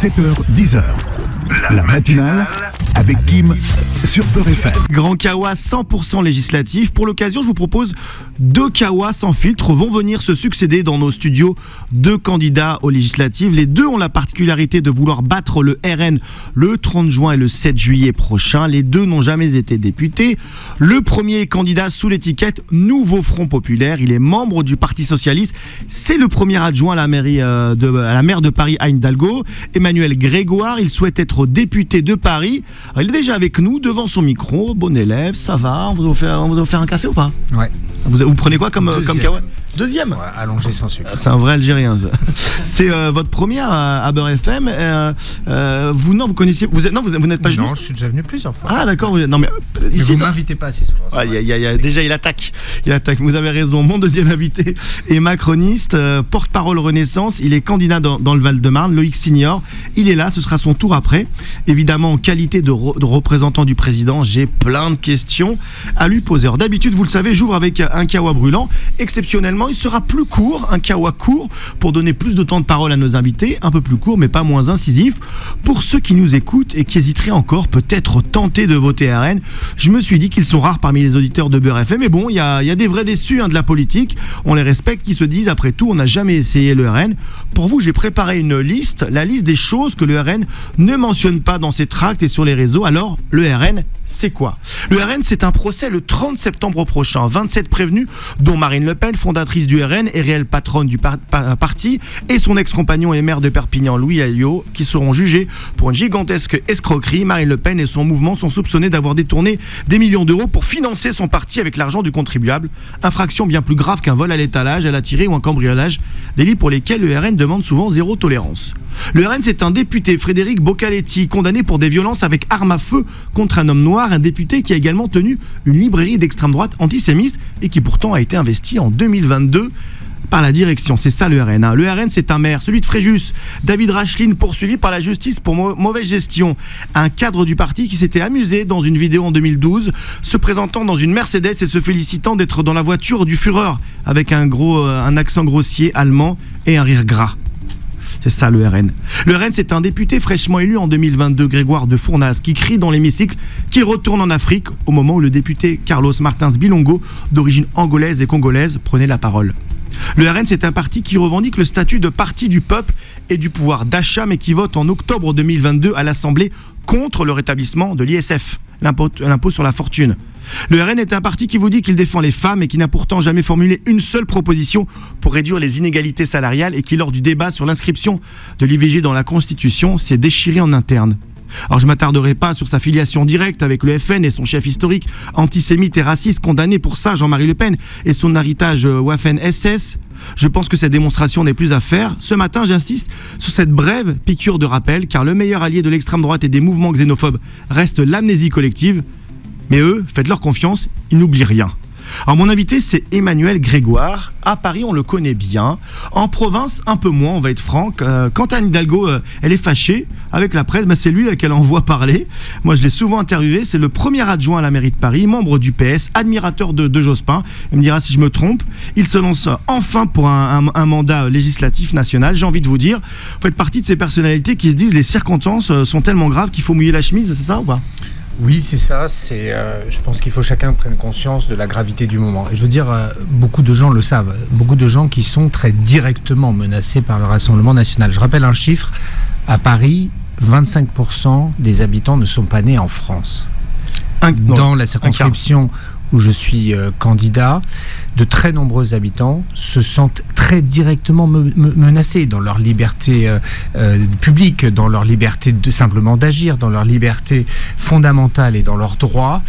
7h-10h, la matinale avec Kim sur Beurre FM. Grand Kawa 100% législatif. Pour l'occasion, je vous propose 2 Kawa sans filtre vont venir se succéder dans nos studios. 2 candidats aux législatives. Les 2 ont la particularité de vouloir battre le RN le 30 juin et le 7 juillet prochain. Les 2 n'ont jamais été députés. Le premier est candidat sous l'étiquette Nouveau Front Populaire. Il est membre du Parti Socialiste. C'est le premier adjoint à la maire de Paris, Anne Hidalgo. Emmanuel Grégoire, il souhaite être député de Paris. Alors, il est déjà avec nous, devant son micro. Bon élève, ça va. On vous a offert un café ou pas? Ouais. Vous prenez quoi comme kawa? Deuxième. Ouais, allongé sans sucre. C'est un vrai Algérien. C'est votre première à Beurre FM. Vous connaissiez. Vous n'êtes pas venu? Non, je suis déjà venu plusieurs fois. Ah d'accord. Non mais ici. Vous m'invitez pas assez souvent. Déjà il attaque. Vous avez raison. Mon deuxième invité est macroniste, porte-parole Renaissance. Il est candidat dans le Val-de-Marne. Loïc Signor. Il est là. Ce sera son tour après. Évidemment en qualité de représentant du président, j'ai plein de questions à lui poser. Alors, d'habitude, vous le savez, j'ouvre avec un kawa brûlant. Exceptionnellement, il sera plus court, un kawa court, pour donner plus de temps de parole à nos invités, un peu plus court mais pas moins incisif. Pour ceux qui nous écoutent et qui hésiteraient encore peut-être tentés de voter RN, je me suis dit qu'ils sont rares parmi les auditeurs de Beurre FM, mais bon, il y a des vrais déçus de la politique, on les respecte, qui se disent après tout, on n'a jamais essayé le RN. Pour vous, j'ai préparé une liste, la liste des choses que le RN ne mentionne pas dans ses tracts et sur les réseaux. Alors, le RN, c'est quoi? Le RN, c'est un procès le 30 septembre prochain. 27 prévenus, dont Marine Le Pen, fondatrice du RN et réelle patronne du parti, et son ex-compagnon et maire de Perpignan, Louis Alliot, qui seront jugés pour une gigantesque escroquerie. Marine Le Pen et son mouvement sont soupçonnés d'avoir détourné des millions d'euros pour financer son parti avec l'argent du contribuable. Infraction bien plus grave qu'un vol à l'étalage, à la tirée ou un cambriolage, délits pour lesquels le RN demande souvent zéro tolérance. Le RN, c'est un député, Frédéric Boccaletti, condamné pour des violences avec arme à feu contre un homme noir, un député qui a également tenu une librairie d'extrême droite antisémite et qui pourtant a été investi en 2022 par la direction. C'est ça le RN. Le RN, c'est un maire, celui de Fréjus, David Racheline, poursuivi par la justice pour mauvaise gestion. Un cadre du parti qui s'était amusé dans une vidéo en 2012, se présentant dans une Mercedes et se félicitant d'être dans la voiture du Führer, avec un accent grossier allemand et un rire gras. C'est ça le RN. Le RN, c'est un député fraîchement élu en 2022, Grégoire de Fournas, qui crie dans l'hémicycle qu'il retourne en Afrique au moment où le député Carlos Martins Bilongo, d'origine angolaise et congolaise, prenait la parole. Le RN, c'est un parti qui revendique le statut de parti du peuple et du pouvoir d'achat, mais qui vote en octobre 2022 à l'Assemblée contre le rétablissement de l'ISF, l'impôt sur la fortune. Le RN est un parti qui vous dit qu'il défend les femmes et qui n'a pourtant jamais formulé une seule proposition pour réduire les inégalités salariales et qui, lors du débat sur l'inscription de l'IVG dans la Constitution, s'est déchiré en interne. Alors je ne m'attarderai pas sur sa filiation directe avec le FN et son chef historique antisémite et raciste condamné pour ça, Jean-Marie Le Pen, et son héritage Waffen-SS. Je pense que cette démonstration n'est plus à faire. Ce matin, j'insiste sur cette brève piqûre de rappel, car le meilleur allié de l'extrême droite et des mouvements xénophobes reste l'amnésie collective. Mais eux, faites-leur confiance, ils n'oublient rien. Alors mon invité, c'est Emmanuel Grégoire. À Paris, on le connaît bien. En province, un peu moins, on va être franc. Quand Anne Hidalgo, elle est fâchée avec la presse, c'est lui qu'elle envoie parler. Moi, je l'ai souvent interviewé. C'est le premier adjoint à la mairie de Paris, membre du PS, admirateur de Jospin. Il me dira si je me trompe. Il se lance enfin pour un mandat législatif national. J'ai envie de vous dire, vous faites partie de ces personnalités qui se disent les circonstances sont tellement graves qu'il faut mouiller la chemise, c'est ça ou pas ? Oui, c'est ça. Je pense qu'il faut chacun prenne conscience de la gravité du moment. Et je veux dire, beaucoup de gens le savent. Beaucoup de gens qui sont très directement menacés par le Rassemblement national. Je rappelle un chiffre. À Paris, 25% des habitants ne sont pas nés en France. Dans la circonscription où je suis candidat, de très nombreux habitants se sentent très directement menacés dans leur liberté publique, dans leur liberté simplement d'agir, dans leur liberté fondamentale et dans leurs droits.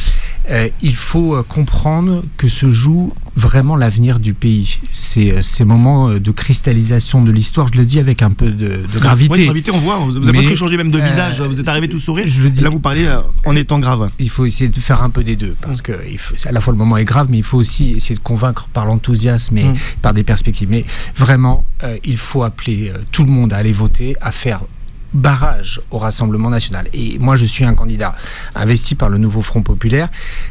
Il faut comprendre que se joue vraiment l'avenir du pays. Ces moments de cristallisation de l'histoire, je le dis avec un peu de gravité. Oui, gravité, on voit, vous avez presque changé même de visage, vous êtes arrivé tout sourire, là vous parlez en étant grave. Il faut essayer de faire un peu des deux, parce que à la fois le moment est grave, mais il faut aussi essayer de convaincre par l'enthousiasme et par des perspectives. Mais vraiment, il faut appeler tout le monde à aller voter, à faire barrage au Rassemblement national. Et moi, je suis un candidat investi par le Nouveau Front Populaire,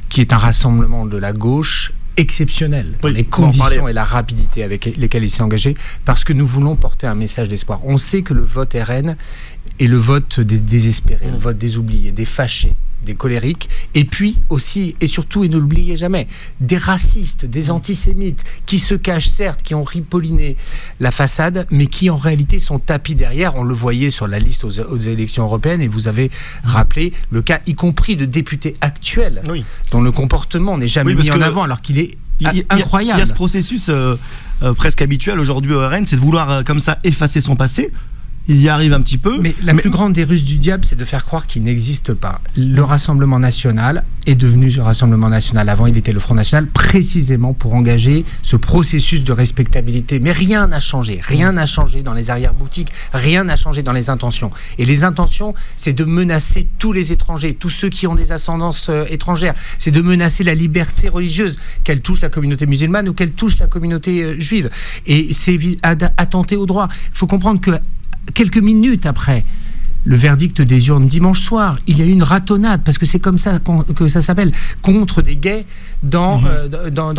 qui est un rassemblement de la gauche exceptionnel dans les conditions et la rapidité avec lesquelles il s'est engagé, parce que nous voulons porter un message d'espoir. On sait que le vote RN et le vote des désespérés, le vote des oubliés, des fâchés, des colériques, et puis aussi, et surtout, et ne l'oubliez jamais, des racistes, des antisémites, qui se cachent certes, qui ont ripolliné la façade, mais qui en réalité sont tapis derrière. On le voyait sur la liste aux élections européennes, et vous avez rappelé le cas, y compris de députés actuels, dont le comportement n'est jamais mis en avant, alors qu'il est incroyable. Il y a ce processus presque habituel aujourd'hui au RN, c'est de vouloir comme ça effacer son passé. Ils y arrivent un petit peu. Mais la plus grande des ruses du diable, c'est de faire croire qu'il n'existe pas. Le Rassemblement National est devenu le Rassemblement National. Avant, il était le Front National, précisément pour engager ce processus de respectabilité. Mais rien n'a changé. Rien n'a changé dans les arrière-boutiques. Rien n'a changé dans les intentions. Et les intentions, c'est de menacer tous les étrangers, tous ceux qui ont des ascendances étrangères. C'est de menacer la liberté religieuse, qu'elle touche la communauté musulmane ou qu'elle touche la communauté juive. Et c'est attenter au droit. Il faut comprendre que quelques minutes après le verdict des urnes dimanche soir, il y a eu une ratonnade, parce que c'est comme ça que ça s'appelle, contre des gays dans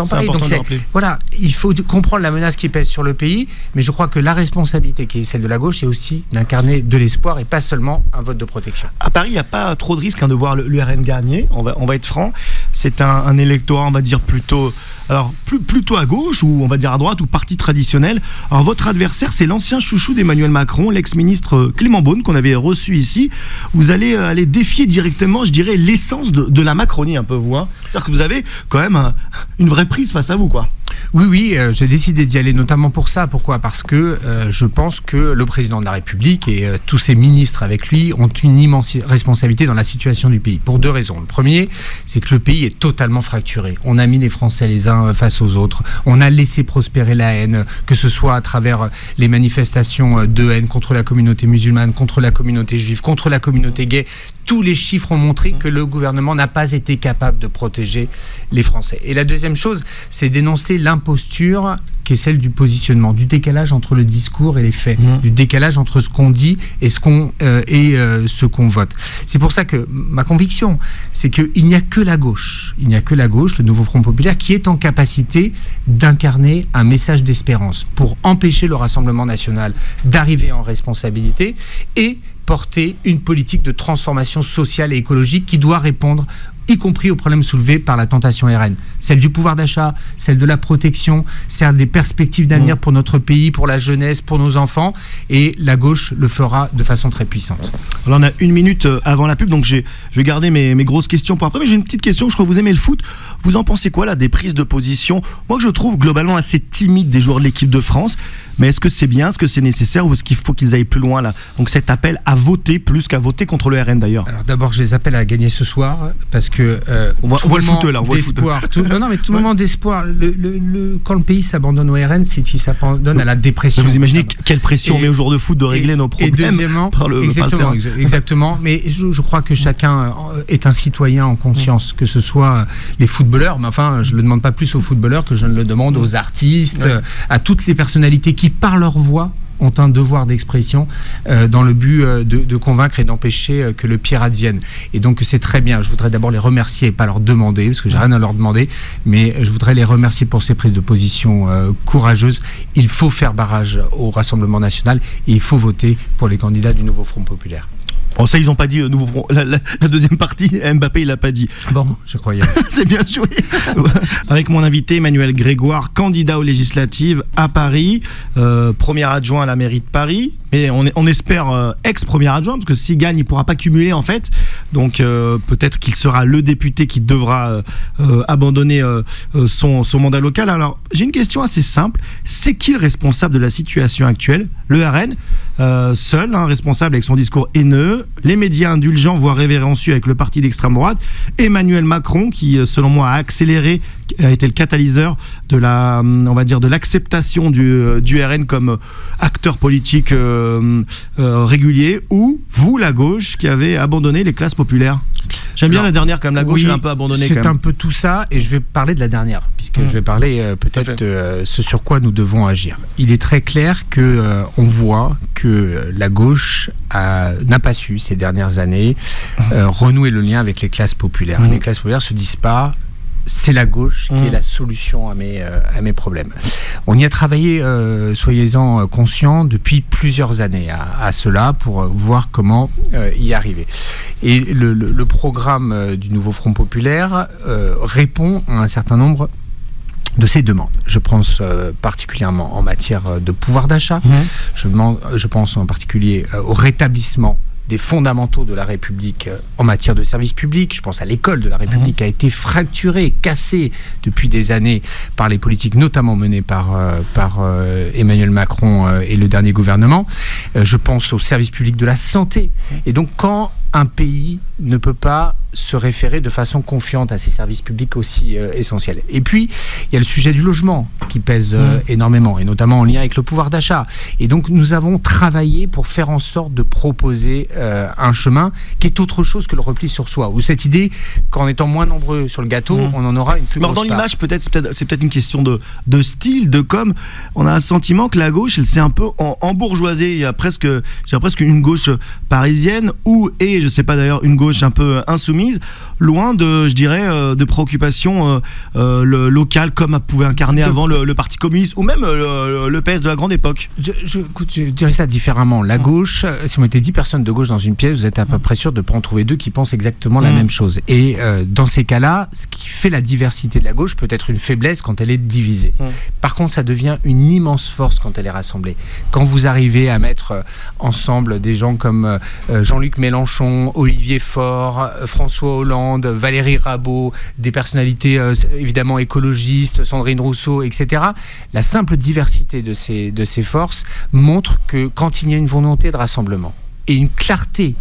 Paris. Donc voilà, il faut comprendre la menace qui pèse sur le pays, mais je crois que la responsabilité qui est celle de la gauche, c'est aussi d'incarner de l'espoir et pas seulement un vote de protection. À Paris, il n'y a pas trop de risque de voir le RN gagner, on va être franc. C'est un électorat, on va dire, plutôt à gauche, ou on va dire à droite, ou parti traditionnel. Alors votre adversaire, c'est l'ancien chouchou d'Emmanuel Macron, l'ex-ministre Clément Beaune, qu'on avait reçu ici. Vous allez aller défier directement, je dirais, l'essence de la Macronie, un peu, vous. C'est-à-dire que vous avez quand même une vraie prise face à vous, quoi. Oui, j'ai décidé d'y aller notamment pour ça. Pourquoi ? Parce que je pense que le président de la République et tous ses ministres avec lui ont une immense responsabilité dans la situation du pays. Pour deux raisons. Le premier, c'est que le pays est totalement fracturé. On a mis les Français les uns face aux autres. On a laissé prospérer la haine, que ce soit à travers les manifestations de haine contre la communauté musulmane, contre la communauté juive, contre la communauté gay. Tous les chiffres ont montré que le gouvernement n'a pas été capable de protéger les Français. Et la deuxième chose, c'est dénoncer l'imposture qui est celle du positionnement, du décalage entre le discours et les faits, du décalage entre ce qu'on dit et ce qu'on vote. C'est pour ça que ma conviction, c'est qu'il n'y a que la gauche, le nouveau Front populaire, qui est en capacité d'incarner un message d'espérance pour empêcher le Rassemblement national d'arriver en responsabilité et porter une politique de transformation sociale et écologique qui doit répondre y compris aux problèmes soulevés par la tentation RN. Celle du pouvoir d'achat, celle de la protection, celle des perspectives d'avenir pour notre pays, pour la jeunesse, pour nos enfants. Et la gauche le fera de façon très puissante. Alors on a 1 minute avant la pub, donc je vais garder mes grosses questions pour après. Mais j'ai une petite question, je crois que vous aimez le foot. Vous en pensez quoi là des prises de position ? Moi que je trouve globalement assez timides des joueurs de l'équipe de France. Mais est-ce que c'est bien, est-ce que c'est nécessaire ou est-ce qu'il faut qu'ils aillent plus loin là ? Donc cet appel à voter plus qu'à voter contre le RN d'ailleurs. Alors d'abord je les appelle à gagner ce soir parce que on voit le foot là, on voit d'espoir, tout moment d'espoir. Quand le pays s'abandonne au RN, c'est qu'il s'abandonne à la dépression. Vous imaginez quelle pression on met aux joueurs de foot de régler nos problèmes. Et deuxièmement, exactement. Mais je crois que chacun est un citoyen en conscience, que ce soit les footballeurs, mais enfin je le demande pas plus aux footballeurs que je ne le demande aux artistes, à toutes les personnalités qui par leur voix ont un devoir d'expression dans le but de convaincre et d'empêcher que le pire advienne. Et donc c'est très bien. Je voudrais d'abord les remercier et pas leur demander, parce que j'ai rien à leur demander, mais je voudrais les remercier pour ces prises de position courageuses. Il faut faire barrage au Rassemblement national et il faut voter pour les candidats du nouveau Front populaire. Bon, ça, ils n'ont pas dit la deuxième partie. Mbappé, il l'a pas dit. Bon, je croyais. C'est bien joué. Avec mon invité, Emmanuel Grégoire, candidat aux législatives à Paris, premier adjoint à la mairie de Paris. Mais on espère ex-premier adjoint, parce que s'il gagne, il ne pourra pas cumuler, en fait. Donc, peut-être qu'il sera le député qui devra abandonner son mandat local. Alors, j'ai une question assez simple. C'est qui le responsable de la situation actuelle ? Le RN, seul, responsable avec son discours haineux, les médias indulgents, voire révérencieux avec le parti d'extrême droite, Emmanuel Macron, qui, selon moi, a accéléré, a été le catalyseur de l'acceptation du RN comme acteur politique régulier, ou vous, la gauche, qui avez abandonné les classes populaires. J'aime bien la dernière, quand même. La gauche, elle a un peu abandonné. C'est un peu tout ça, et je vais parler de la dernière, puisque je vais parler peut-être de ce sur quoi nous devons agir. Il est très clair que on voit que la gauche n'a pas su ces dernières années renouer le lien avec les classes populaires. Les classes populaires se disent pas c'est la gauche qui est la solution à mes problèmes. On y a travaillé, soyez-en conscients, depuis plusieurs années à cela pour voir comment y arriver. Et le programme du nouveau Front populaire répond à un certain nombre de ces demandes. Je pense particulièrement en matière de pouvoir d'achat. Je pense en particulier au rétablissement des fondamentaux de la République en matière de services publics. Je pense à l'école de la République qui a été fracturée, cassée depuis des années par les politiques notamment menées par Emmanuel Macron et le dernier gouvernement. Je pense aux services publics de la santé. Et donc quand un pays ne peut pas se référer de façon confiante à ces services publics aussi essentiels. Et puis, il y a le sujet du logement qui pèse énormément, et notamment en lien avec le pouvoir d'achat. Et donc, nous avons travaillé pour faire en sorte de proposer un chemin qui est autre chose que le repli sur soi, ou cette idée qu'en étant moins nombreux sur le gâteau, on en aura une plus grosse part. Dans l'image, c'est peut-être une question de style, de com. On a un sentiment que la gauche, elle s'est un peu embourgeoisée. Il y a presque une gauche parisienne et je sais pas d'ailleurs, une gauche un peu insoumise, loin de, je dirais, de préoccupations locales comme pouvait incarner avant le Parti communiste ou même le PS de la grande époque. Je dirais ça différemment. La gauche, si on était 10 personnes de gauche dans une pièce, vous êtes à peu près sûr de ne pas en trouver 2 qui pensent exactement la même chose. Et dans ces cas-là, ce qui fait la diversité de la gauche peut être une faiblesse quand elle est divisée. Par contre, ça devient une immense force quand elle est rassemblée. Quand vous arrivez à mettre ensemble des gens comme Jean-Luc Mélenchon, Olivier Faure, François Hollande, Valérie Rabault, des personnalités évidemment écologistes, Sandrine Rousseau, etc. La simple diversité de ces forces montre que quand il y a une volonté de rassemblement et une clarté,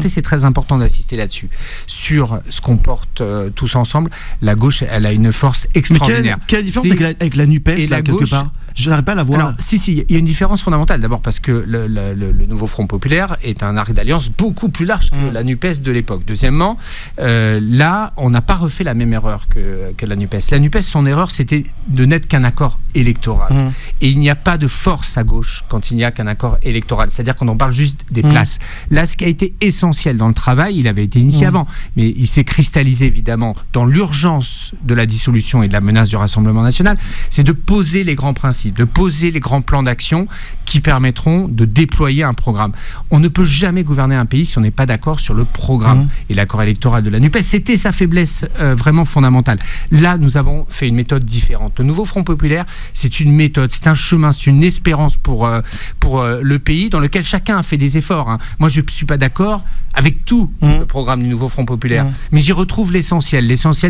c'est très important d'assister là-dessus, sur ce qu'on porte tous ensemble, la gauche, elle a une force extraordinaire. Mais quelle différence avec la NUPES, là, quelque part ? Je n'arrive pas à la voir. Alors, si, il y a une différence fondamentale. D'abord parce que le nouveau Front populaire est un arc d'alliance beaucoup plus large que la NUPES de l'époque. Deuxièmement, là, on n'a pas refait la même erreur que la NUPES. La NUPES, son erreur, c'était de n'être qu'un accord électoral. Et il n'y a pas de force à gauche quand il n'y a qu'un accord électoral. C'est-à-dire qu'on en parle juste des places. Là, ce qui a été essentiel dans le travail, il avait été initié avant, mais il s'est cristallisé évidemment dans l'urgence de la dissolution et de la menace du Rassemblement national, c'est de poser les grands principes, de poser les grands plans d'action qui permettront de déployer un programme. On ne peut jamais gouverner un pays si on n'est pas d'accord sur le programme. Et l'accord électoral de la NUPES, c'était sa faiblesse vraiment fondamentale. Là, nous avons fait une méthode différente. Le nouveau Front populaire, c'est une méthode, c'est un chemin, c'est une espérance pour le pays dans lequel chacun a fait des efforts. Moi, je ne suis pas d'accord avec tout le programme du nouveau Front populaire, mais j'y retrouve l'essentiel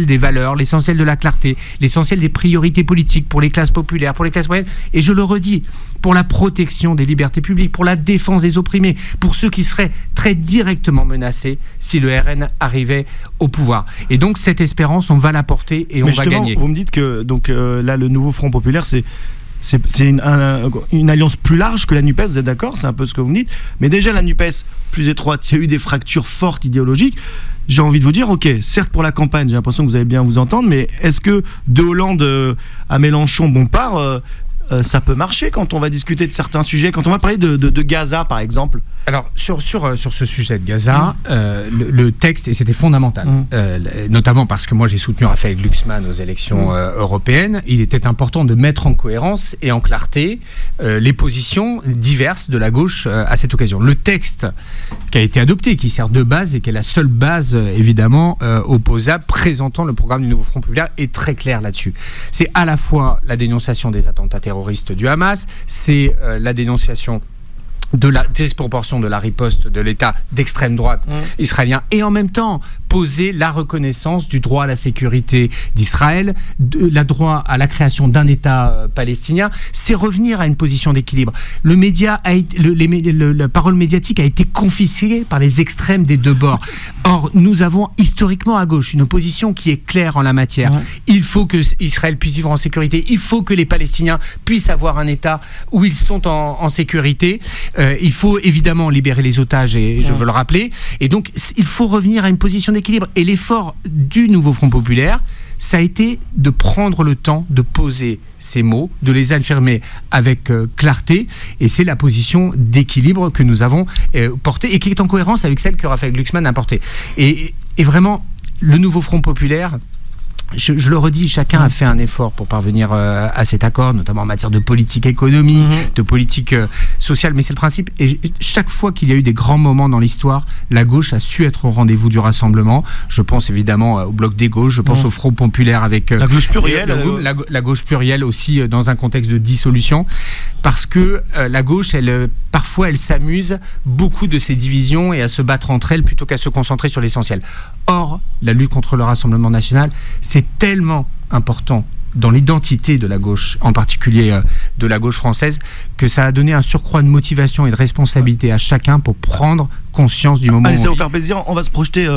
des valeurs, l'essentiel de la clarté, l'essentiel des priorités politiques pour les classes populaires, pour les classes moyennes, et je le redis, pour la protection des libertés publiques, pour la défense des opprimés, pour ceux qui seraient très directement menacés si le RN arrivait au pouvoir. Et donc cette espérance, on va la porter et on va gagner. Vous me dites que donc, là, le nouveau Front populaire, c'est une alliance plus large que la NUPES, vous êtes d'accord? C'est un peu ce que vous me dites. Mais déjà, la NUPES, plus étroite, il y a eu des fractures fortes idéologiques. J'ai envie de vous dire, ok, certes pour la campagne, j'ai l'impression que vous allez bien vous entendre, mais est-ce que de Hollande à Mélenchon, Bompard, ça peut marcher quand on va discuter de certains sujets, quand on va parler de Gaza par exemple? Alors sur ce sujet de Gaza, le texte, et c'était fondamental, notamment parce que moi j'ai soutenu Raphaël Glucksmann aux élections européennes, il était important de mettre en cohérence et en clarté les positions diverses de la gauche à cette occasion. Le texte qui a été adopté, qui sert de base et qui est la seule base évidemment opposable présentant le programme du nouveau Front populaire, est très clair là-dessus. C'est à la fois la dénonciation des attentats terroristes du Hamas, c'est la dénonciation de la disproportion de la riposte de l'État d'extrême droite israélien, et en même temps poser la reconnaissance du droit à la sécurité d'Israël, la droit à la création d'un État palestinien. C'est revenir à une position d'équilibre. La parole médiatique a été confisquée par les extrêmes des deux bords. Or, nous avons historiquement à gauche une opposition qui est claire en la matière. Il faut que Israël puisse vivre en sécurité. Il faut que les Palestiniens puissent avoir un État où ils sont en sécurité. Il faut évidemment libérer les otages, et je veux le rappeler. Et donc, il faut revenir à une position d'équilibre. Et l'effort du nouveau Front populaire, ça a été de prendre le temps de poser ces mots, de les affirmer avec clarté. Et c'est la position d'équilibre que nous avons portée et qui est en cohérence avec celle que Raphaël Glucksmann a portée. Et vraiment, le nouveau Front populaire, je le redis, chacun a fait un effort pour parvenir à cet accord, notamment en matière de politique économique, de politique sociale, mais c'est le principe. Et chaque fois qu'il y a eu des grands moments dans l'histoire, la gauche a su être au rendez-vous du rassemblement. Je pense évidemment au Bloc des gauches, je pense au Front populaire avec la gauche plurielle, la gauche plurielle aussi dans un contexte de dissolution, parce que la gauche, parfois, elle s'amuse beaucoup de ces divisions et à se battre entre elles plutôt qu'à se concentrer sur l'essentiel. Or, la lutte contre le Rassemblement national, c'est tellement important dans l'identité de la gauche, en particulier de la gauche française, que ça a donné un surcroît de motivation et de responsabilité à chacun pour prendre conscience du moment. Allez, ça va vous faire plaisir, on va se projeter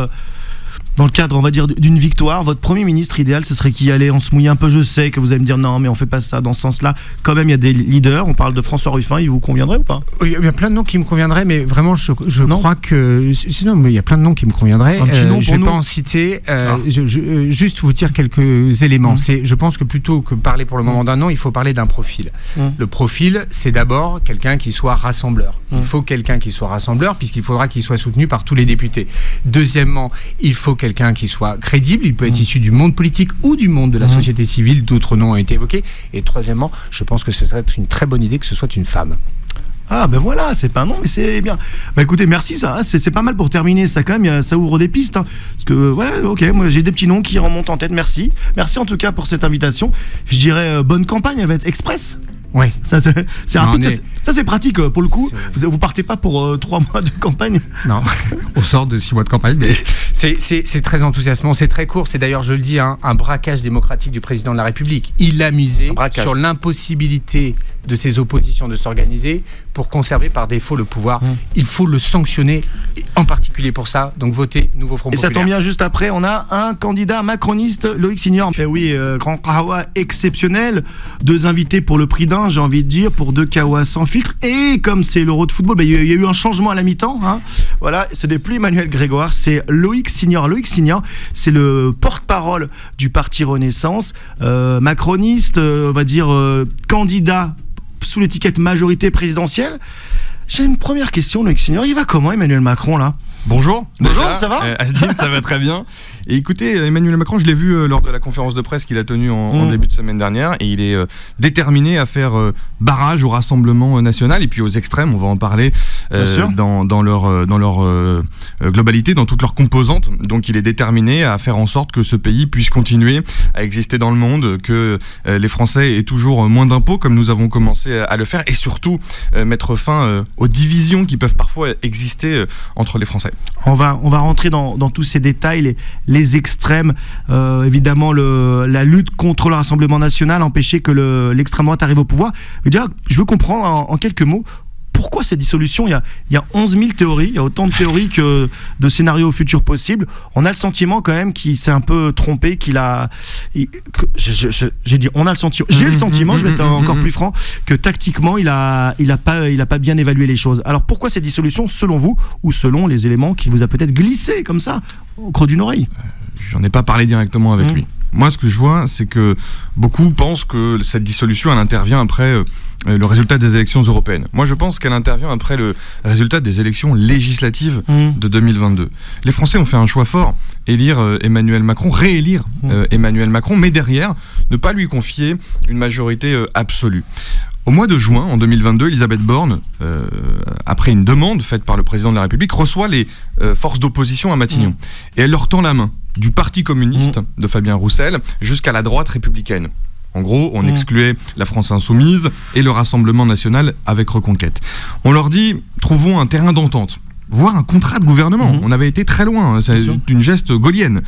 dans le cadre, on va dire, d'une victoire. Votre Premier ministre idéal, ce serait qui? Allez, on se mouille un peu, je sais que vous allez me dire non, mais on fait pas ça dans ce sens-là. Quand même, il y a des leaders, on parle de François Ruffin, il vous conviendrait ou pas? Il y a plein de noms qui me conviendraient, mais vraiment, je crois que... Sinon, mais il y a plein de noms qui me conviendraient. Un petit nom je pour vais nous. pas en citer, juste vous dire quelques éléments. Je pense que plutôt que parler pour le moment d'un nom, il faut parler d'un profil. Le profil, c'est d'abord quelqu'un qui soit rassembleur. Il faut quelqu'un qui soit rassembleur, puisqu'il faudra qu'il soit soutenu par tous les députés. Deuxièmement, il faut quelqu'un qui soit crédible, il peut être issu du monde politique ou du monde de la société civile, d'autres noms ont été évoqués. Et troisièmement, je pense que ce serait une très bonne idée que ce soit une femme. Ah ben voilà, c'est pas un nom, mais c'est bien. Bah écoutez, merci, ça, c'est pas mal pour terminer, ça quand même, ça ouvre des pistes. Hein, parce que voilà, ok, moi j'ai des petits noms qui remontent en tête, merci. Merci en tout cas pour cette invitation. Je dirais bonne campagne, elle va être express. Oui. Ça c'est rapide, ça c'est pratique pour le coup. Vous partez pas pour 3 mois de campagne? Non, on sort de 6 mois de campagne, mais c'est très enthousiasmant, c'est très court. C'est d'ailleurs, je le dis, un braquage démocratique du président de la République. Il a misé sur l'impossibilité de ses oppositions de s'organiser pour conserver par défaut le pouvoir. Il faut le sanctionner, en particulier pour ça. Donc votez Nouveau Front Populaire. Et ça tombe bien, juste après, on a un candidat macroniste, Loïc Signor. Et oui, grand kawa exceptionnel. 2 invités pour le prix d'un, j'ai envie de dire, pour 2 kawas sans filtre. Et comme c'est l'Euro de football, il y a eu un changement à la mi-temps. Hein. Voilà, ce n'est plus Emmanuel Grégoire, c'est Loïc Signor. Loïc Signor, c'est le porte-parole du Parti Renaissance, macroniste, on va dire candidat sous l'étiquette majorité présidentielle. J'ai une première question, Loïc Signor. Il va comment, Emmanuel Macron, là? Bonjour. Bonjour, déjà, ça va Asdine, ça va très bien. Et écoutez, Emmanuel Macron, je l'ai vu lors de la conférence de presse qu'il a tenue en début de semaine dernière, et il est déterminé à faire barrage au Rassemblement national et puis aux extrêmes, on va en parler dans leur globalité, dans toutes leurs composantes. Donc il est déterminé à faire en sorte que ce pays puisse continuer à exister dans le monde, que les Français aient toujours moins d'impôts comme nous avons commencé à le faire, et surtout mettre fin aux divisions qui peuvent parfois exister entre les Français. On va rentrer dans tous ces détails, les extrêmes, évidemment la lutte contre le Rassemblement national, empêcher que l'extrême droite arrive au pouvoir. Mais déjà, je veux comprendre en quelques mots, pourquoi cette dissolution? Il y a 11 000 théories, il y a autant de théories que de scénarios futurs possibles. On a le sentiment quand même qu'il s'est un peu trompé, j'ai dit on a le sentiment, j'ai le sentiment, je vais être encore plus franc, que tactiquement il a pas bien évalué les choses. Alors pourquoi cette dissolution selon vous, ou selon les éléments qu'il vous a peut-être glissé comme ça au creux d'une oreille? J'en ai pas parlé directement avec lui. Moi, ce que je vois, c'est que beaucoup pensent que cette dissolution, elle intervient après le résultat des élections européennes. Moi, je pense qu'elle intervient après le résultat des élections législatives de 2022. Les Français ont fait un choix fort, élire Emmanuel Macron, réélire Emmanuel Macron, mais derrière, ne pas lui confier une majorité absolue. Au mois de juin, en 2022, Elisabeth Borne, après une demande faite par le président de la République, reçoit les forces d'opposition à Matignon. Et elle leur tend la main, du Parti communiste de Fabien Roussel jusqu'à la droite républicaine. En gros, on excluait la France insoumise et le Rassemblement national avec Reconquête. On leur dit, trouvons un terrain d'entente, voire un contrat de gouvernement. On avait été très loin, c'est une geste gaulienne.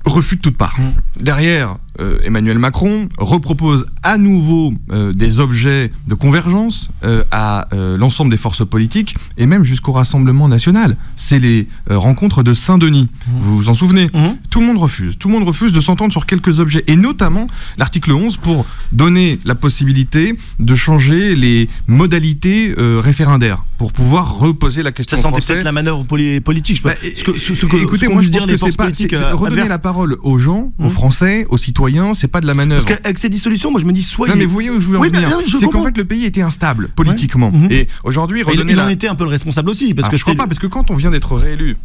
Refus de toutes parts. Derrière, Emmanuel Macron repropose à nouveau des objets de convergence à l'ensemble des forces politiques et même jusqu'au Rassemblement national. C'est les rencontres de Saint-Denis. Vous vous en souvenez? Tout le monde refuse. Tout le monde refuse de s'entendre sur quelques objets, et notamment l'article 11 pour donner la possibilité de changer les modalités référendaires pour pouvoir reposer la question. Ça sentait peut-être la manœuvre politique. Écoutez, moi je pense que c'est redonner la parole aux gens, aux Français, aux citoyens, citoyen, c'est pas de la manœuvre. Parce qu'avec ces dissolutions, moi je me dis soit. Non, mais vous voyez où je veux en venir. C'est qu'en fait le pays était instable politiquement. Et aujourd'hui, il en était un peu le responsable aussi. Parce que je crois pas, parce que quand on vient d'être réélu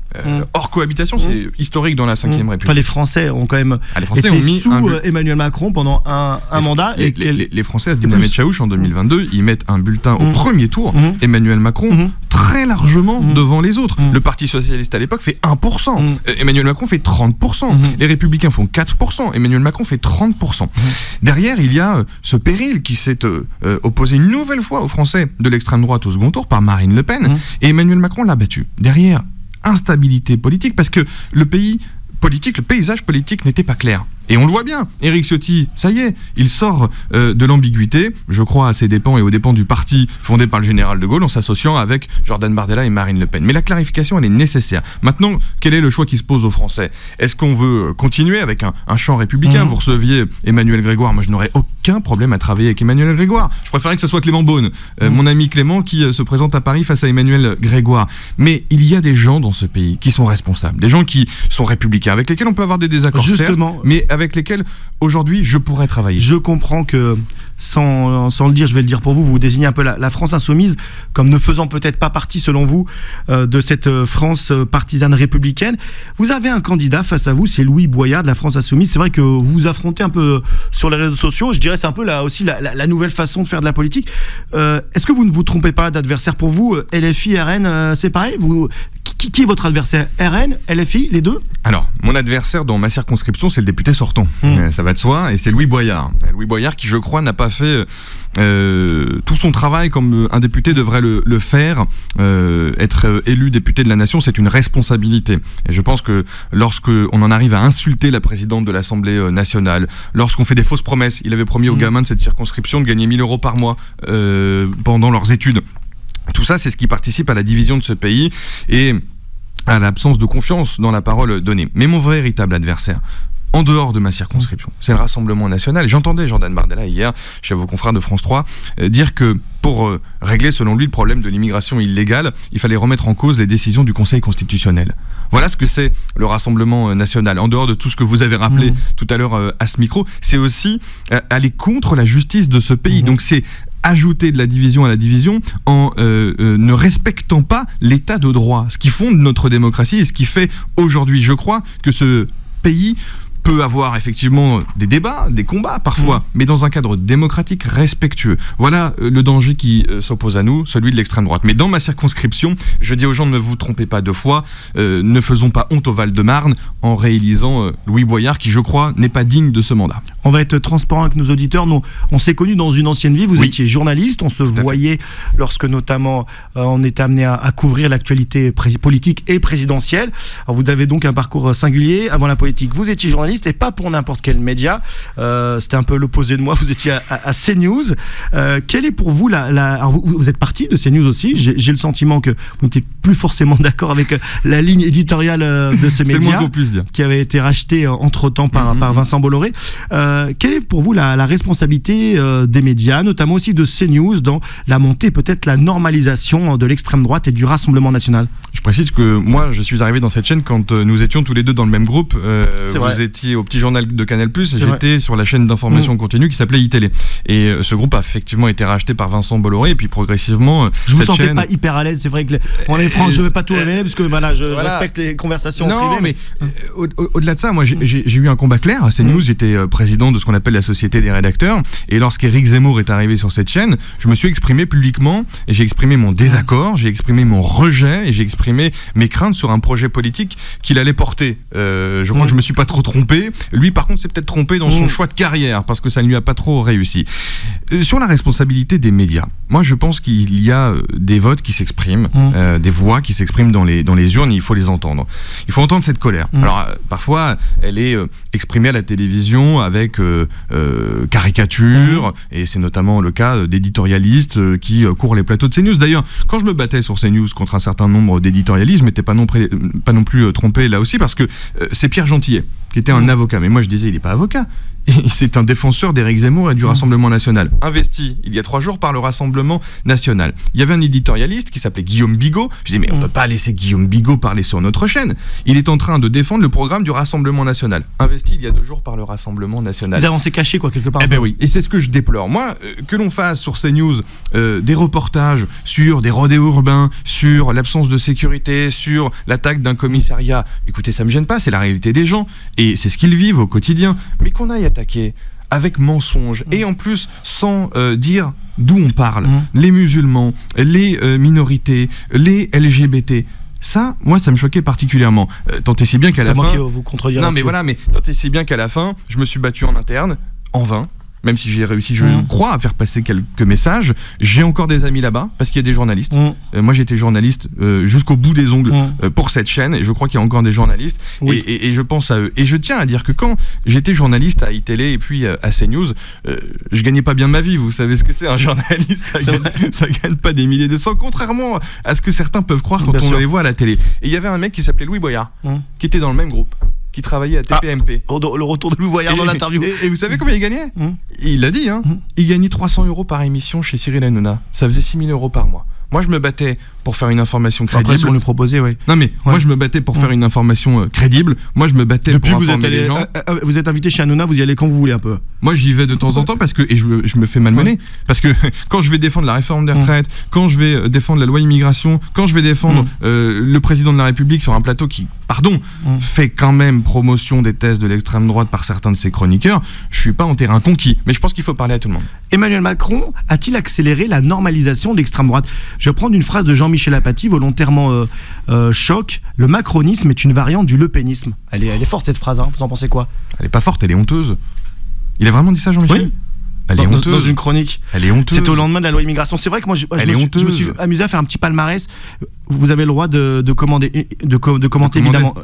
hors cohabitation, c'est historique dans la 5e République. Enfin, les Français ont quand même été sous Emmanuel Macron pendant un mandat. Les Français, à Dynamite Chaouch en 2022, ils mettent un bulletin au premier tour, Emmanuel Macron, très largement devant les autres. Le Parti Socialiste à l'époque fait 1%. Emmanuel Macron fait 30%. Les Républicains font 4%. Emmanuel Macron fait 30%. Derrière, il y a ce péril qui s'est opposé une nouvelle fois aux Français de l'extrême droite au second tour par Marine Le Pen. Et Emmanuel Macron l'a battu. Derrière, instabilité politique, parce que le paysage politique n'était pas clair. Et on le voit bien, Éric Ciotti, ça y est, il sort de l'ambiguïté, je crois à ses dépens et aux dépens du parti fondé par le général de Gaulle, en s'associant avec Jordan Bardella et Marine Le Pen. Mais la clarification, elle est nécessaire. Maintenant, quel est le choix qui se pose aux Français ? Est-ce qu'on veut continuer avec un champ républicain ? Vous receviez Emmanuel Grégoire, moi je n'aurais aucun problème à travailler avec Emmanuel Grégoire. Je préférerais que ce soit Clément Beaune, mon ami Clément, qui se présente à Paris face à Emmanuel Grégoire. Mais il y a des gens dans ce pays qui sont responsables, des gens qui sont républicains, avec lesquels on peut avoir des désaccords, justement, certes, mais avec lesquels aujourd'hui je pourrais travailler. Je comprends que, sans le dire, je vais le dire pour vous, vous désignez un peu la France insoumise comme ne faisant peut-être pas partie, selon vous, de cette France partisane républicaine. Vous avez un candidat face à vous, c'est Louis Boyard de la France insoumise. C'est vrai que vous vous affrontez un peu sur les réseaux sociaux. Je dirais c'est un peu aussi la nouvelle façon de faire de la politique. Est-ce que vous ne vous trompez pas d'adversaire pour vous ? LFI, RN, c'est pareil ? Qui est votre adversaire ? RN, LFI, les deux ? Alors, mon adversaire dans ma circonscription, c'est le député sortant. Ça va de soi, et c'est Louis Boyard. Louis Boyard qui, je crois, n'a pas fait tout son travail comme un député devrait le faire. Être élu député de la nation, c'est une responsabilité. Et je pense que lorsqu'on en arrive à insulter la présidente de l'Assemblée nationale, lorsqu'on fait des fausses promesses, il avait promis aux gamins de cette circonscription de gagner 1 000 € par mois pendant leurs études. Tout ça, c'est ce qui participe à la division de ce pays et à l'absence de confiance dans la parole donnée. Mais mon vrai véritable adversaire, en dehors de ma circonscription, c'est le Rassemblement national. J'entendais Jordan Bardella hier, chez vos confrères de France 3, dire que pour régler, selon lui, le problème de l'immigration illégale, il fallait remettre en cause les décisions du Conseil constitutionnel. Voilà ce que c'est le Rassemblement national. En dehors de tout ce que vous avez rappelé tout à l'heure à ce micro, c'est aussi aller contre la justice de ce pays. Donc c'est ajouter de la division à la division en ne respectant pas l'état de droit, ce qui fonde notre démocratie et ce qui fait aujourd'hui, je crois, que ce pays peut avoir effectivement des débats, des combats parfois, mais dans un cadre démocratique respectueux. Voilà le danger qui s'oppose à nous, celui de l'extrême droite. Mais dans ma circonscription, je dis aux gens, ne vous trompez pas 2 fois, ne faisons pas honte au Val-de-Marne en réélisant Louis Boyard, qui je crois n'est pas digne de ce mandat. On va être transparent avec nos auditeurs. Nous, on s'est connus dans une ancienne vie. Vous étiez journaliste. On se voyait lorsque notamment on était amené à couvrir l'actualité politique et présidentielle. Alors, vous avez donc un parcours singulier. Avant la politique, vous étiez journaliste et pas pour n'importe quel média. C'était un peu l'opposé de moi. Vous étiez à CNews. Quelle est pour vous alors vous êtes parti de CNews aussi. J'ai le sentiment que vous n'étiez plus forcément d'accord avec la ligne éditoriale de ce média. C'est le moins qu'on puisse dire. Qui avait été racheté entre-temps par Vincent Bolloré. Quelle est pour vous la responsabilité des médias, notamment aussi de CNews, dans la montée, peut-être la normalisation de l'extrême droite et du Rassemblement national ? Je précise que moi, je suis arrivé dans cette chaîne quand nous étions tous les deux dans le même groupe. Vous étiez au petit journal de Canal+, et j'étais sur la chaîne d'information continue qui s'appelait iTélé. Et ce groupe a effectivement été racheté par Vincent Bolloré, et puis progressivement... Je vous sentais pas hyper à l'aise, c'est vrai que on est franc, je ne vais pas tout révéler, parce que je respecte les conversations privées. Non, mais au-delà de ça, moi j'ai eu un combat clair à CNews, j'étais président de ce qu'on appelle la Société des rédacteurs, et lorsqu'Éric Zemmour est arrivé sur cette chaîne, je me suis exprimé publiquement, et j'ai exprimé mon désaccord, j'ai exprimé mon rejet, et j'ai exprimé mes craintes sur un projet politique qu'il allait porter. Je crois que je me suis pas trop trompé. Lui, par contre, s'est peut-être trompé dans son choix de carrière, parce que ça ne lui a pas trop réussi. Sur la responsabilité des médias, moi je pense qu'il y a des votes qui s'expriment, des voix qui s'expriment dans les urnes, et il faut les entendre. Il faut entendre cette colère. Alors, parfois, elle est exprimée à la télévision avec caricature, et c'est notamment le cas d'éditorialistes qui courent les plateaux de CNews. D'ailleurs, quand je me battais sur CNews contre un certain nombre d'éditorialistes, je m'étais pas non plus trompé là aussi, parce que c'est Pierre Gentillet, qui était un avocat. Mais moi, je disais, il n'est pas avocat. Et c'est un défenseur d'Éric Zemmour et du Rassemblement National, investi il y a 3 jours par le Rassemblement National. Il y avait un éditorialiste qui s'appelait Guillaume Bigot. Je dis mais on peut pas laisser Guillaume Bigot parler sur notre chaîne. Il est en train de défendre le programme du Rassemblement National, investi il y a 2 jours par le Rassemblement National. Des avancées cachées quoi quelque part. Eh ben oui, et c'est ce que je déplore. Moi, que l'on fasse sur CNews des reportages sur des rodéos urbains, sur l'absence de sécurité, sur l'attaque d'un commissariat, écoutez, ça me gêne pas, c'est la réalité des gens et c'est ce qu'ils vivent au quotidien. Mais qu'on aille attaquer avec mensonges et en plus sans dire d'où on parle, les musulmans, les minorités, les LGBT. Ça, moi, ça me choquait particulièrement. Tant et si bien qu'à la fin... C'est pas moi qui vous contredire. Non, mais voilà, mais tant et si bien qu'à la fin, je me suis battu en interne, en vain. Même si j'ai réussi, je crois, à faire passer quelques messages. J'ai encore des amis là-bas, parce qu'il y a des journalistes. Moi, j'étais journaliste jusqu'au bout des ongles pour cette chaîne, et je crois qu'il y a encore des journalistes. Oui. Et je pense à eux. Et je tiens à dire que quand j'étais journaliste à iTélé et puis à CNews, je gagnais pas bien ma vie. Vous savez ce que c'est, un journaliste, ça gagne pas des milliers de cents, contrairement à ce que certains peuvent croire quand on les voit à la télé. Et il y avait un mec qui s'appelait Louis Boyard, qui était dans le même groupe, qui travaillait à TPMP. Le retour de Louis Boyard dans l'interview. Et vous savez combien il gagnait Il l'a dit, il gagnait 300 € par émission chez Cyril Hanouna. Ça faisait 6 000 € par mois. Moi, je me battais pour faire une information crédible. Après, ce qu'on lui proposait, oui. Non, mais moi, je me battais pour faire une information crédible. Moi, je me battais pour informer les gens. Vous êtes invité chez Hanouna, vous y allez quand vous voulez un peu. Moi, j'y vais de temps en temps parce que, et je me fais malmener. Parce que quand je vais défendre la réforme des retraites, quand je vais défendre la loi immigration, quand je vais défendre le président de la République sur un plateau qui, fait quand même promotion des thèses de l'extrême droite par certains de ses chroniqueurs, je suis pas en terrain conquis. Mais je pense qu'il faut parler à tout le monde. Emmanuel Macron a-t-il accéléré la normalisation de l'extrême droite ? Je vais prendre une phrase de Jean-Michel Apathy, volontairement choc. Le macronisme est une variante du lepénisme. Elle est forte cette phrase, vous en pensez quoi ? Elle est pas forte, elle est honteuse. Il a vraiment dit ça, Jean-Michel ? Oui. Elle est honteuse. Dans une chronique. Elle est honteuse. C'était au lendemain de la loi immigration. C'est vrai que moi, je me suis amusé à faire un petit palmarès. Vous avez le droit de commenter évidemment.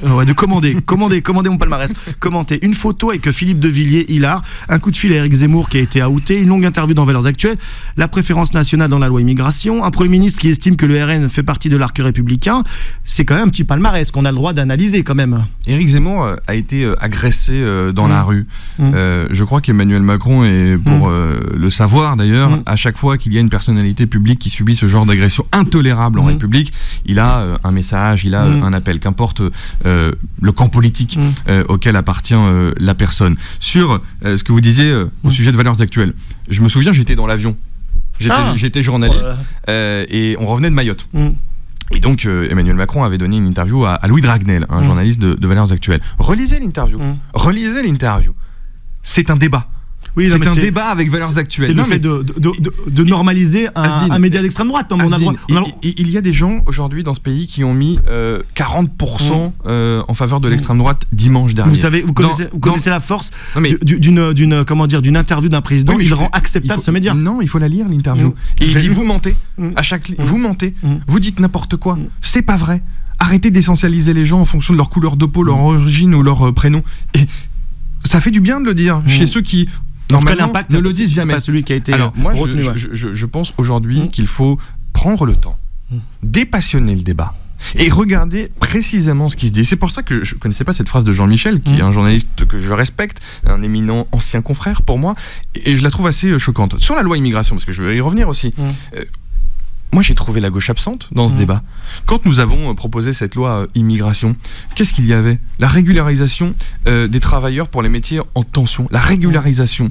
Commandez mon palmarès. Commenter une photo avec Philippe de Villiers, Hilar, un coup de fil à Éric Zemmour qui a été outé, une longue interview dans Valeurs Actuelles, la préférence nationale dans la loi immigration, un Premier ministre qui estime que le RN fait partie de l'arc républicain. C'est quand même un petit palmarès qu'on a le droit d'analyser quand même. Éric Zemmour a été agressé dans la rue. Je crois qu'Emmanuel Macron est pour le savoir d'ailleurs, à chaque fois qu'il y a une personnalité publique qui subit ce genre d'agression intolérable en République, il a un message, il a un appel, qu'importe le camp politique auquel appartient la personne. Sur ce que vous disiez au sujet de Valeurs Actuelles, je me souviens, j'étais dans l'avion, j'étais journaliste et on revenait de Mayotte. Et donc Emmanuel Macron avait donné une interview à Louis Dragnel, un journaliste de Valeurs Actuelles. Relisez l'interview. C'est un débat. Oui, c'est un débat avec Valeurs Actuelles. C'est le fait de normaliser un média d'extrême droite. Il y a des gens aujourd'hui dans ce pays qui ont mis 40% en faveur de l'extrême droite dimanche dernier. Vous connaissez la force d'une interview d'un président. Il rend acceptable ce média. Non, il faut la lire l'interview. Et il dit vous mentez. À chaque vous mentez. Vous dites n'importe quoi. C'est pas vrai. Arrêtez d'essentialiser les gens en fonction de leur couleur de peau, leur origine ou leur prénom. Et ça fait du bien de le dire chez ceux qui normalement l'impact ne le disent jamais. Pas celui qui a été retenu. Je pense aujourd'hui qu'il faut prendre le temps, dépassionner le débat et regarder précisément ce qui se dit. C'est pour ça que je ne connaissais pas cette phrase de Jean-Michel, qui est un journaliste que je respecte, un éminent ancien confrère pour moi, et je la trouve assez choquante. Sur la loi immigration, parce que je vais y revenir aussi, moi j'ai trouvé la gauche absente dans ce débat. Quand nous avons proposé cette loi immigration, qu'est-ce qu'il y avait ? La régularisation des travailleurs pour les métiers en tension. La régularisation.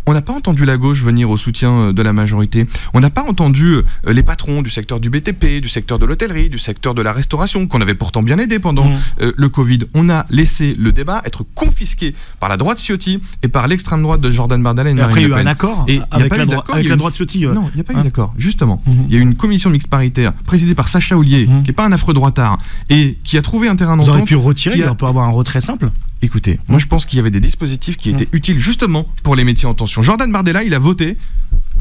On n'a pas entendu la gauche venir au soutien de la majorité. On n'a pas entendu les patrons du secteur du BTP, du secteur de l'hôtellerie, du secteur de la restauration, qu'on avait pourtant bien aidé pendant le Covid. On a laissé le débat être confisqué par la droite Ciotti et par l'extrême droite de Jordan Bardella et Marine Le Pen. Après, il y a eu un accord avec la droite Ciotti. Non, il n'y a pas eu d'accord. Justement, il y a eu une commission mixte paritaire présidée par Sacha Houlié, qui n'est pas un affreux droitard, et qui a trouvé un terrain d'entente. Vous auriez pu retirer, on peut avoir un retrait simple. Écoutez, moi je pense qu'il y avait des dispositifs qui étaient utiles justement pour les métiers en tension. Jordan Bardella, il a voté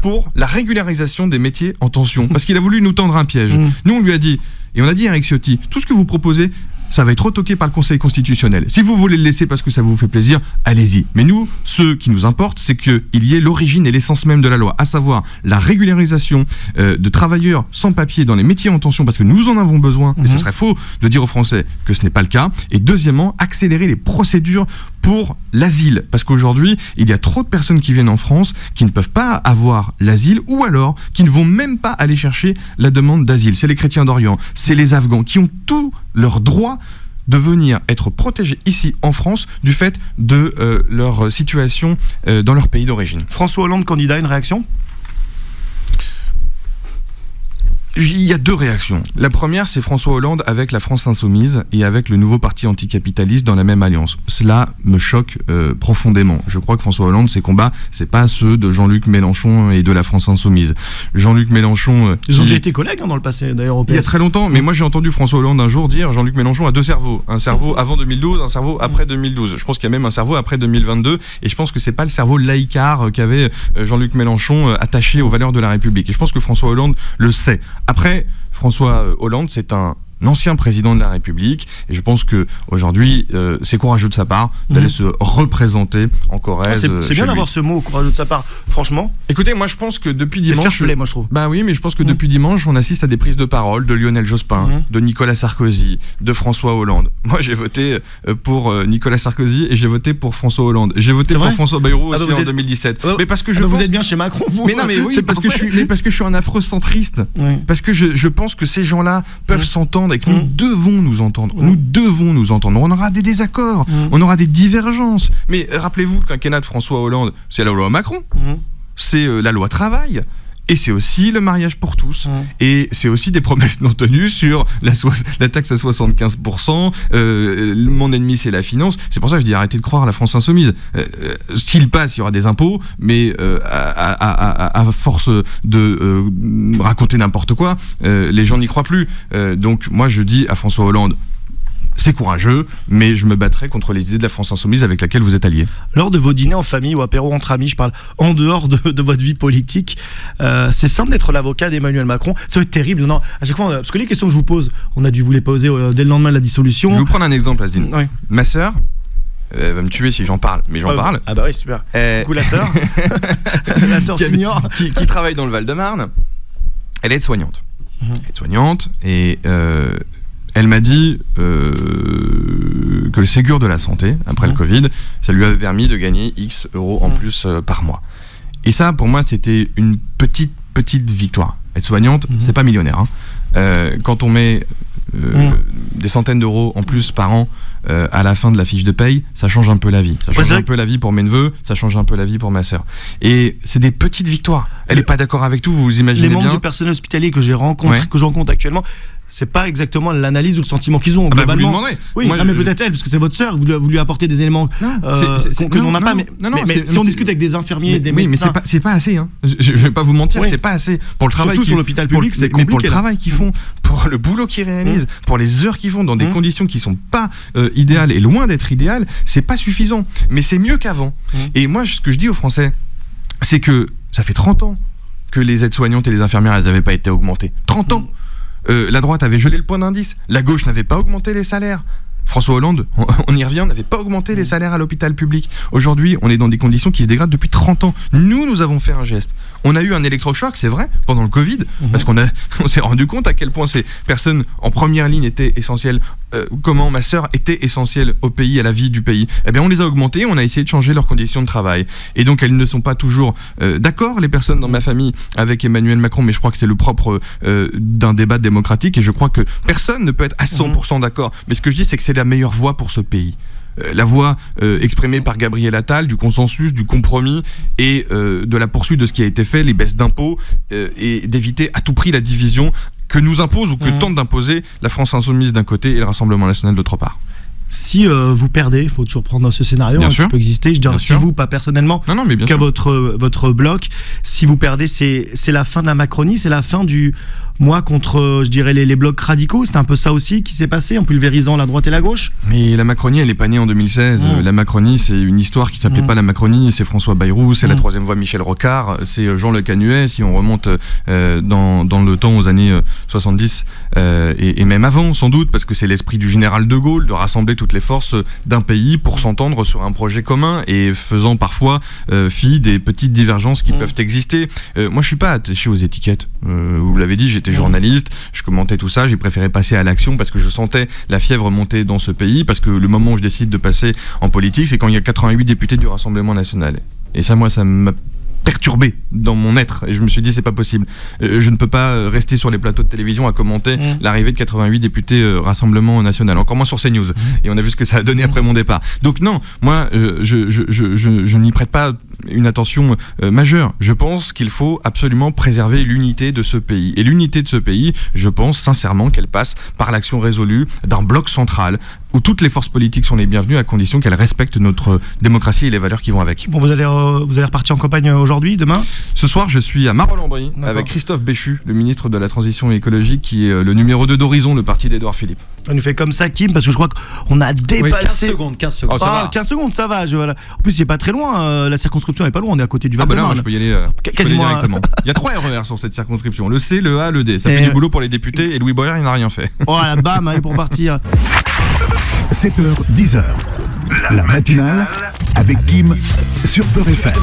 pour la régularisation des métiers en tension parce qu'il a voulu nous tendre un piège. Nous on lui a dit, et on a dit à Eric Ciotti, tout ce que vous proposez, ça va être retoqué par le Conseil constitutionnel. Si vous voulez le laisser parce que ça vous fait plaisir, allez-y. Mais nous, ce qui nous importe, c'est qu'il y ait l'origine et l'essence même de la loi, à savoir la régularisation de travailleurs sans papier dans les métiers en tension, parce que nous en avons besoin, et ce serait faux de dire aux Français que ce n'est pas le cas. Et deuxièmement, accélérer les procédures pour l'asile, parce qu'aujourd'hui, il y a trop de personnes qui viennent en France qui ne peuvent pas avoir l'asile, ou alors qui ne vont même pas aller chercher la demande d'asile. C'est les chrétiens d'Orient, c'est les Afghans, qui ont tous leurs droits de venir être protégés ici en France du fait de leur situation dans leur pays d'origine. François Hollande, candidat, une réaction ? Il y a deux réactions. La première, c'est François Hollande avec la France Insoumise et avec le nouveau parti anticapitaliste dans la même alliance. Cela me choque profondément. Je crois que François Hollande, ses combats, c'est pas ceux de Jean-Luc Mélenchon et de la France Insoumise. Jean-Luc Mélenchon... Ils ont déjà été collègues dans le passé, d'ailleurs, au PS. Il y a très longtemps, mais moi j'ai entendu François Hollande un jour dire Jean-Luc Mélenchon a deux cerveaux. Un cerveau avant 2012, un cerveau après 2012. Je pense qu'il y a même un cerveau après 2022, et je pense que c'est pas le cerveau laïcard qu'avait Jean-Luc Mélenchon attaché aux valeurs de la République. Et je pense que François Hollande le sait. Après, François Hollande, c'est un ancien président de la République, et je pense que aujourd'hui c'est courageux de sa part d'aller se représenter en Corrèze. C'est bien d'avoir ce mot, courageux de sa part, franchement. Écoutez, moi je pense que depuis dimanche, c'est fair play, moi je trouve. Bah oui, mais je pense que depuis dimanche, on assiste à des prises de parole de Lionel Jospin, de Nicolas Sarkozy, de François Hollande. Moi j'ai voté pour Nicolas Sarkozy et j'ai voté pour François Hollande. J'ai voté pour François Bayrou aussi en 2017. Mais parce que vous êtes bien chez Macron, vous. Mais non, mais oui, c'est parce que je suis un afro-centriste. Parce que je pense que ces gens-là peuvent s'entendre et que nous devons nous entendre. Nous devons nous entendre. On aura des désaccords, on aura des divergences. Mais rappelez-vous, le quinquennat de François Hollande, c'est la loi Macron, c'est la loi travail. Et c'est aussi le mariage pour tous. Et c'est aussi des promesses non tenues sur la taxe à 75%. Mon ennemi, c'est la finance. C'est pour ça que je dis arrêtez de croire à la France Insoumise. S'il passe, il y aura des impôts, mais à force de raconter n'importe quoi, les gens n'y croient plus. Donc moi, je dis à François Hollande, c'est courageux, mais je me battrai contre les idées de la France Insoumise avec laquelle vous êtes alliés. Lors de vos dîners en famille ou apéro entre amis, je parle en dehors de votre vie politique, c'est simple d'être l'avocat d'Emmanuel Macron. Ça va être terrible, non ? À chaque fois, parce que les questions que je vous pose, on a dû vous les poser dès le lendemain de la dissolution. Je vais vous prendre un exemple, Asdine. Oui. Ma sœur, elle va me tuer si j'en parle, mais j'en parle. Ah bah oui, super. Coucou la sœur. La sœur senior. Qui travaille dans le Val-de-Marne. Elle est aide-soignante. Aide-soignante, et... elle m'a dit que le Ségur de la santé, après le Covid, ça lui avait permis de gagner X euros en plus par mois. Et ça, pour moi, c'était une petite victoire. Être soignante, c'est pas millionnaire. Quand on met des centaines d'euros en plus par an à la fin de la fiche de paye, ça change un peu la vie. Ça change un peu la vie pour mes neveux, ça change un peu la vie pour ma sœur. Et c'est des petites victoires. Elle n'est pas d'accord avec tout, vous imaginez bien. Les membres du personnel hospitalier que je rencontre actuellement, c'est pas exactement l'analyse ou le sentiment qu'ils ont. Ah bah vous lui demanderez. Oui, mais peut-être elle, parce que c'est votre sœur, vous lui apportez des éléments que l'on n'a pas. Mais si on discute avec des infirmiers, des médecins... mais c'est pas assez. Hein. Je vais pas vous mentir, c'est pas assez. Pour le travail surtout sur l'hôpital public, c'est compliqué. Mais pour le travail qu'ils font, pour le boulot qu'ils réalisent, pour les heures qu'ils font dans des conditions qui sont pas idéales et loin d'être idéales, c'est pas suffisant. Mais c'est mieux qu'avant. Et moi, ce que je dis aux Français, c'est que ça fait 30 ans que les aides-soignantes et les infirmières, elles n'avaient pas été augmentées. 30 ans. La droite avait gelé le point d'indice, la gauche n'avait pas augmenté les salaires. François Hollande, on y revient, n'avait pas augmenté les salaires à l'hôpital public. Aujourd'hui, on est dans des conditions qui se dégradent depuis 30 ans. Nous avons fait un geste. On a eu un électrochoc, c'est vrai, pendant le Covid, parce qu'on s'est rendu compte à quel point ces personnes en première ligne étaient essentielles. Comment ma sœur était essentielle au pays, à la vie du pays. Eh bien, on les a augmentées, on a essayé de changer leurs conditions de travail. Et donc, elles ne sont pas toujours d'accord, les personnes dans ma famille, avec Emmanuel Macron, mais je crois que c'est le propre d'un débat démocratique, et je crois que personne ne peut être à 100% d'accord. Mais ce que je dis, c'est que c'est la meilleure voie pour ce pays. La voie exprimée par Gabriel Attal, du consensus, du compromis et de la poursuite de ce qui a été fait, les baisses d'impôts et d'éviter à tout prix la division que nous impose ou que tente d'imposer la France Insoumise d'un côté et le Rassemblement National d'autre part. Si vous perdez, il faut toujours prendre ce scénario Bien qui sûr. peut exister. Je dirais Bien si sûr. vous, pas personnellement, Non, mais bien qu'à sûr. votre bloc. Si vous perdez, c'est la fin de la Macronie, c'est la fin du moi contre, je dirais, les blocs radicaux. C'est un peu ça aussi qui s'est passé en pulvérisant la droite et la gauche. Mais la Macronie, elle est pas née en 2016. La Macronie, c'est une histoire qui s'appelait pas la Macronie. C'est François Bayrou, c'est la troisième voie Michel Rocard, c'est Jean Le Canuet. Si on remonte dans le temps aux années 70 et même avant, sans doute, parce que c'est l'esprit du général de Gaulle de rassembler toutes les forces d'un pays pour s'entendre sur un projet commun et faisant parfois fi des petites divergences qui peuvent exister. Moi, je suis pas attaché aux étiquettes. Vous l'avez dit, j'étais journaliste, je commentais tout ça, j'ai préféré passer à l'action parce que je sentais la fièvre monter dans ce pays, parce que le moment où je décide de passer en politique, c'est quand il y a 88 députés du Rassemblement national. Et ça, moi, ça m'a perturbé dans mon être et je me suis dit c'est pas possible, je ne peux pas rester sur les plateaux de télévision à commenter l'arrivée de 88 députés Rassemblement national, encore moins sur CNews, et on a vu ce que ça a donné après mon départ. Donc non, moi je n'y prête pas une attention majeure. Je pense qu'il faut absolument préserver l'unité de ce pays, et l'unité de ce pays, je pense sincèrement qu'elle passe par l'action résolue d'un bloc central où toutes les forces politiques sont les bienvenues à condition qu'elles respectent notre démocratie et les valeurs qui vont avec. Bon, vous allez repartir en campagne aujourd'hui, demain? Ce soir, je suis à Marolles-en-Brie avec Christophe Béchu, le ministre de la Transition écologique, qui est le numéro 2 d'Horizon, le parti d'Édouard Philippe. On nous fait comme ça, Kim, parce que je crois qu'on a dépassé. 15 secondes. Oh, ça va. 15 secondes, ça va. Voilà. En plus, il n'est pas très loin. La circonscription n'est pas loin. On est à côté du Ah bah Val-de-Marne. là, je peux y aller, Quasiment directement. Il y a 3 RER sur cette circonscription, le C, le A, le D. Ça fait du boulot pour les députés, et Louis Boyer, il n'a rien fait. Voilà, bam, allez pour partir. 7h, 10h. La matinale avec Kim sur Peur FM.